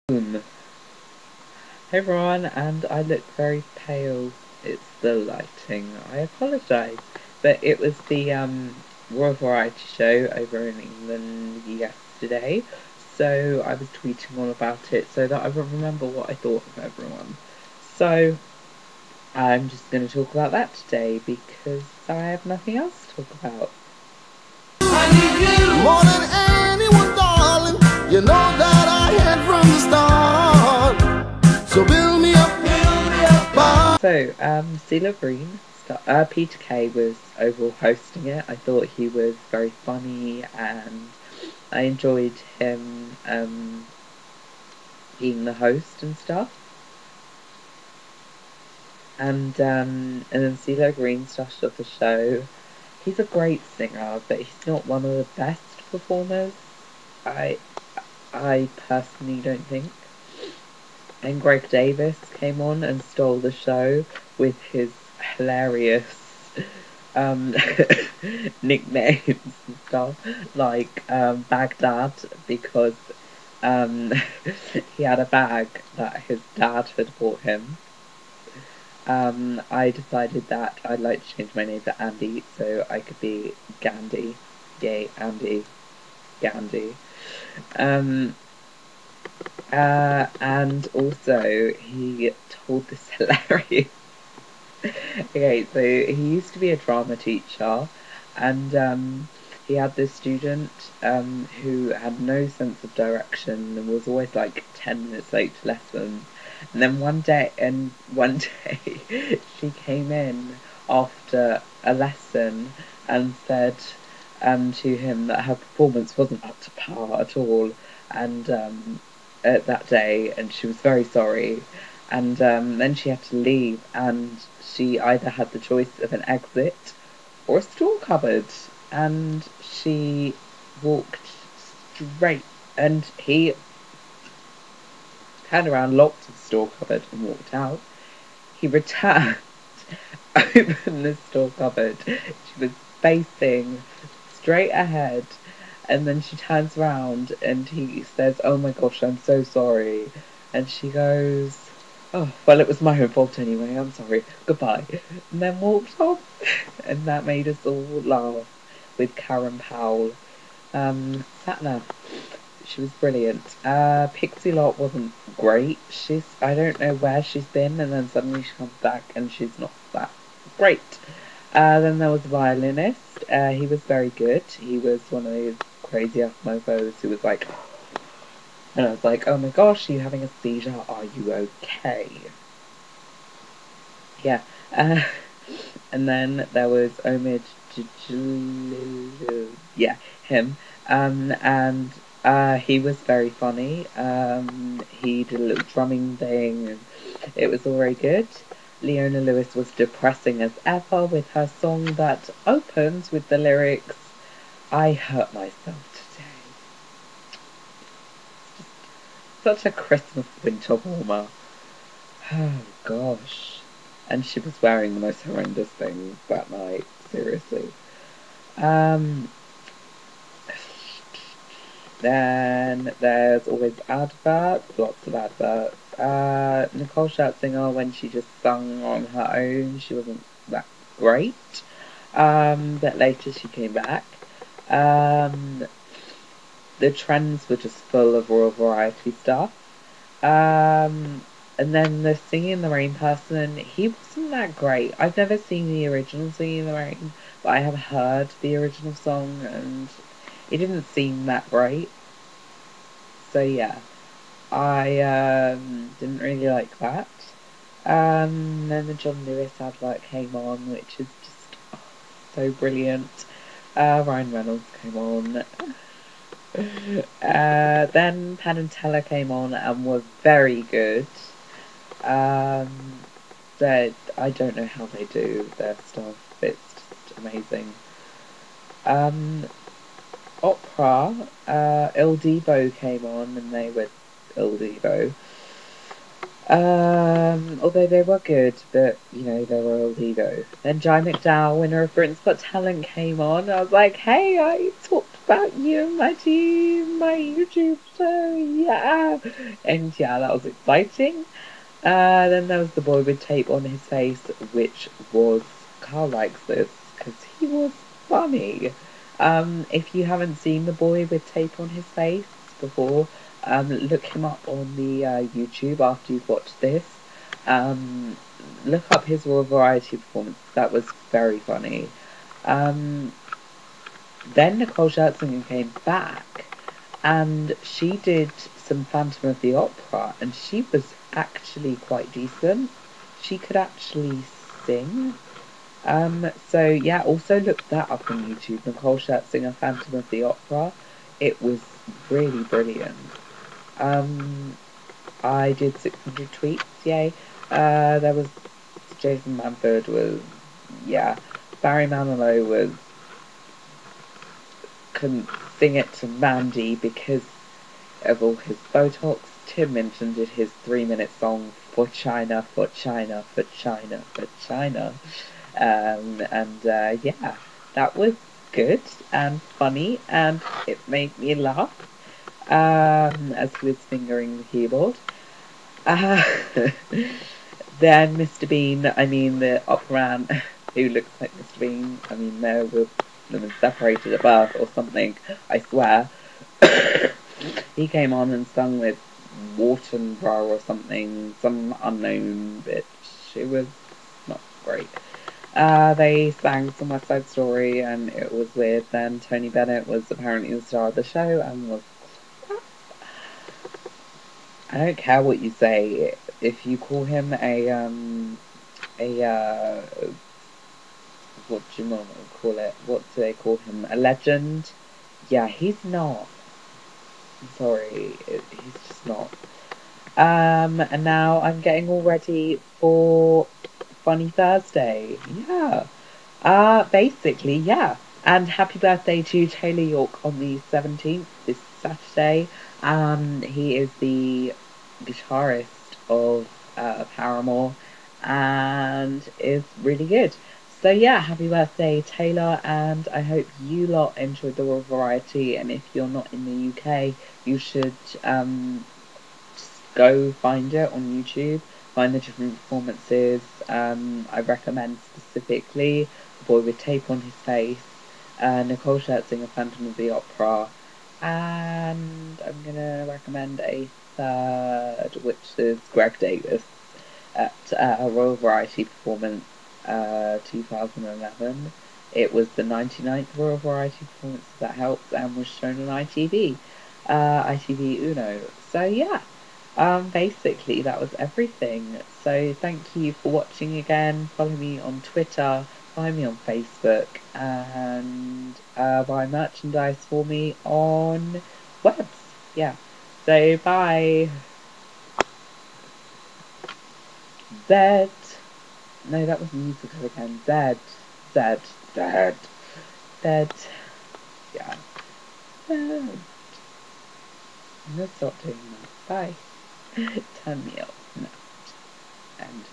Boom. Hey everyone, and I look very pale. It's the lighting. I apologise. But it was the Royal Variety Show over in England yesterday. So I was tweeting all about it so that I would remember what I thought of everyone. So I'm just going to talk about that today because I have nothing else to talk about. I need you more than anyone, darling. You know that I had from the start. So build me up, So, CeeLo Green, Peter Kay was overall hosting it. I thought he was very funny and I enjoyed him being the host and stuff. And then CeeLo Green started off the show. He's a great singer, but he's not one of the best performers. I personally don't think. And Greg Davis came on and stole the show with his hilarious nicknames and stuff, like Baghdad, because he had a bag that his dad had bought him. I decided that I'd like to change my name to Andy so I could be Gandhi. Yay, Andy. Gandhi. And also he told this hilarious. Okay, so he used to be a drama teacher, and he had this student who had no sense of direction and was always like 10 minutes late to lessons. And then one day she came in after a lesson and said to him that her performance wasn't up to par at all, and that day, and she was very sorry. And then she had to leave, and she either had the choice of an exit or a store cupboard, and she walked straight, and he turned around, locked the store cupboard, and walked out. He returned, opened the store cupboard. She was facing straight ahead, and then she turns around and he says, "Oh my gosh, I'm so sorry." And she goes, "Oh, well, it was my own fault anyway, I'm sorry, goodbye." And then walked off. And that made us all laugh with Karen Powell. Satna. She was brilliant. Pixie Lott wasn't great. I don't know where she's been, and then suddenly she comes back and she's not that great. Then there was a violinist. He was very good. He was one of those crazy ass mofos who was like, and I was like, "Oh my gosh, are you having a seizure? Are you okay?" Yeah. And then there was Omid yeah, him. And he was very funny. He did a little drumming thing, and it was all very good. Leona Lewis was depressing as ever with her song that opens with the lyrics, "I hurt myself today." Such a Christmas winter warmer. Oh gosh. And she was wearing the most horrendous things that night, seriously. Then there's always adverts, lots of adverts. Nicole Scherzinger, when she just sung on her own, she wasn't that great. But later she came back. The trends were just full of Royal Variety stuff. And then the Singing in the Rain person, he wasn't that great. I've never seen the original Singing in the Rain, but I have heard the original song, and it didn't seem that great. So yeah, I didn't really like that. Then the John Lewis advert came on, which is just so brilliant. Ryan Reynolds came on. Then Penn and Teller came on and were very good. I don't know how they do their stuff. It's just amazing. Opera, Il Divo came on and they were Il Divo. Although they were good, but you know, they were Il Divo. Then Jai McDowell, winner of Britain's Got Talent, came on. I was like, hey, I thought about you and my team, my YouTube show, yeah. And yeah, that was exciting. Then there was the boy with tape on his face, which was, Carl likes this, because he was funny. If you haven't seen the boy with tape on his face before, look him up on the YouTube after you've watched this. Look up his Royal Variety performance. That was very funny. Then Nicole Scherzinger came back, and she did some Phantom of the Opera, and she was actually quite decent. She could actually sing. So yeah, also look that up on YouTube. Nicole Scherzinger, Phantom of the Opera. It was really brilliant. I did 600 tweets, yay. There was Jason Manford was, yeah. Barry Manilow couldn't sing it to Mandy because of all his Botox. Tim Minchin did his 3-minute song for China, for China, for China, for China. Yeah, that was good and funny, and it made me laugh as he was fingering the keyboard. Then Mr. Bean, the operan who looks like Mr. Bean, they were separated at birth or something, I swear. He came on and sung with Wartenborough or something, some unknown bitch. It was not great. They sang some West Side Story and it was weird. Then Tony Bennett was apparently the star of the show and was I don't care what you say. If you call him what do you want to call it? What do they call him? A legend? Yeah, he's not. I'm sorry, he's just not. And now I'm getting all ready for Funny Thursday. Yeah. Basically, yeah. And happy birthday to Taylor York on the 17th, this Saturday. He is the guitarist of Paramore and is really good. So yeah, happy birthday Taylor, and I hope you lot enjoyed the Royal Variety, and if you're not in the UK, you should just go find it on YouTube, find the different performances. I recommend specifically The Boy with Tape on His Face, Nicole Scherzinger, Phantom of the Opera, and I'm gonna recommend a third, which is Greg Davis at a Royal Variety performance 2011. It was the 99th Royal Variety performance, that helps, and was shown on ITV, ITV Uno. So yeah, basically that was everything. So thank you for watching again. Follow me on Twitter, find me on Facebook, and buy merchandise for me on webs. Yeah. So bye. Z. No, that was musical again. Z. Z. Z. Z. Yeah. Z. I'm gonna stop doing that. Bye. Turn me off now. And